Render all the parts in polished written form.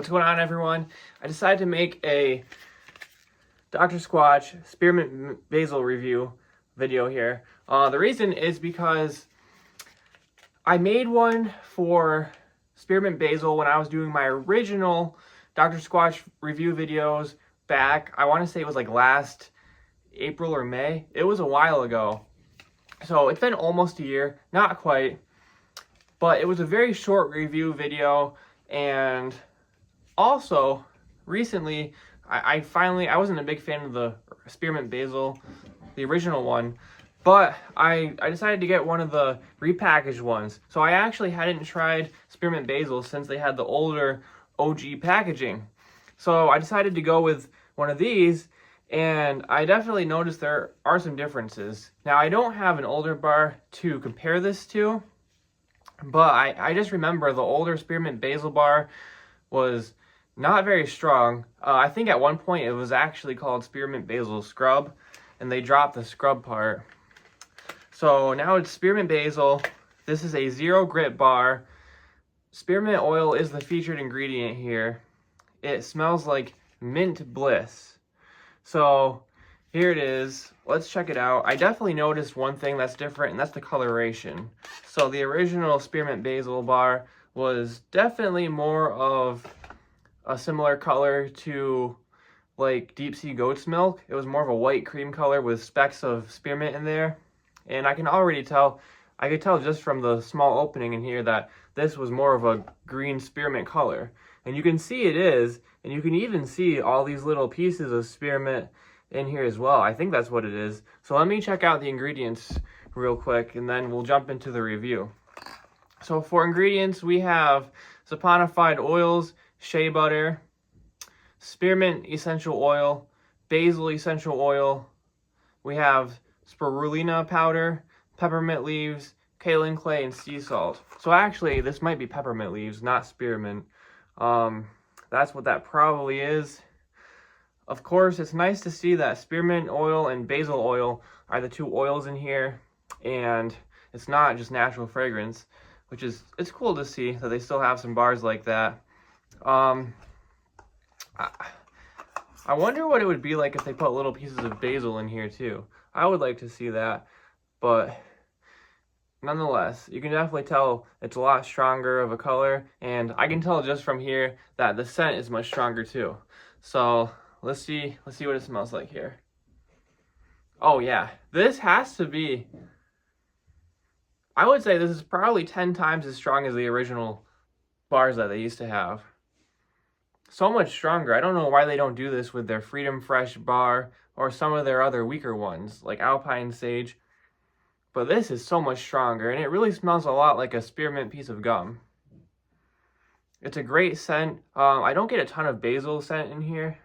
What's going on, everyone? I decided to make a Dr. Squatch Spearmint Basil review video here. The reason is because I made one for Spearmint Basil when I was doing my original Dr. Squatch review videos back. I want to say it was like last April or May. It was a while ago. So it's been almost a year, not quite. But it was a very short review video, and also recently I wasn't a big fan of the Spearmint Basil, the original one, but I decided to get one of the repackaged ones. So I actually hadn't tried Spearmint Basil since they had the older OG packaging. So I decided to go with one of these, and I definitely noticed there are some differences. Now, I don't have an older bar to compare this to, but I just remember the older Spearmint Basil bar was not very strong. I think at one point it was actually called Spearmint Basil Scrub, and they dropped the scrub part. So now it's Spearmint Basil. This is a 0 grit bar. Spearmint oil is the featured ingredient here. It smells like mint bliss. So here it is. Let's check it out. I definitely noticed one thing that's different, and that's the coloration. So the original Spearmint Basil bar was definitely more of a similar color to like deep sea goat's milk. It was more of a white cream color with specks of spearmint in there. And I could tell just from the small opening in here that this was more of a green spearmint color. And you can see it is, and you can even see all these little pieces of spearmint in here as well. I think that's what it is. So let me check out the ingredients real quick, and then we'll jump into the review. So for ingredients, we have saponified oils, shea butter, spearmint essential oil, basil essential oil. We have spirulina powder, peppermint leaves, kaolin clay, and sea salt. So actually, this might be peppermint leaves, not spearmint. That's what that probably is. Of course, it's nice to see that spearmint oil and basil oil are the two oils in here, and it's not just natural fragrance, which is, it's cool to see that they still have some bars like that. I wonder what it would be like if they put little pieces of basil in here too. I would like to see that, but nonetheless, you can definitely tell it's a lot stronger of a color, and I can tell just from here that the scent is much stronger too. So let's see what it smells like here. Oh yeah, this has to be, I would say this is probably 10 times as strong as the original bars that they used to have. So much stronger. I don't know why they don't do this with their Freedom Fresh bar or some of their other weaker ones like Alpine Sage. But this is so much stronger, and it really smells a lot like a spearmint piece of gum. It's a great scent. I don't get a ton of basil scent in here.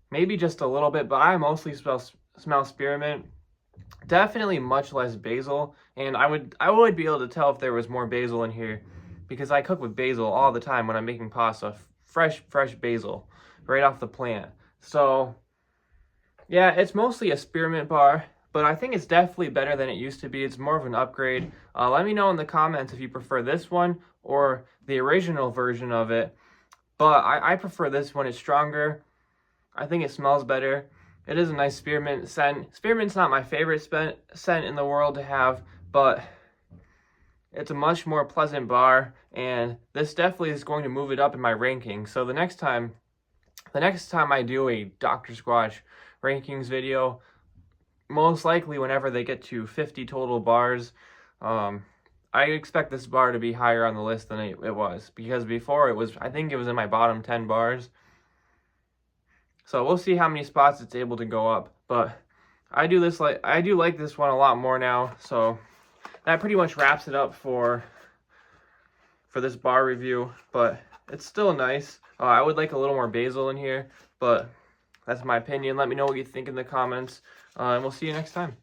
Maybe just a little bit, but I mostly smell spearmint. Definitely much less basil, and I would be able to tell if there was more basil in here, because I cook with basil all the time when I'm making pasta. Fresh basil right off the plant. So yeah, it's mostly a spearmint bar, but I think it's definitely better than it used to be. It's more of an upgrade. Let me know in the comments if you prefer this one or the original version of it. But I prefer this one. It's stronger. I think it smells better. It is a nice spearmint scent. Spearmint's not my favorite scent in the world to have, but it's a much more pleasant bar, and this definitely is going to move it up in my ranking. So the next time I do a Dr. Squatch rankings video, most likely whenever they get to 50 total bars, I expect this bar to be higher on the list than it was, because before I think it was in my bottom 10 bars. So we'll see how many spots it's able to go up, but I do like this one a lot more now. So that pretty much wraps it up for this bar review, but it's still nice. I would like a little more basil in here, but that's my opinion. Let me know what you think in the comments, and we'll see you next time.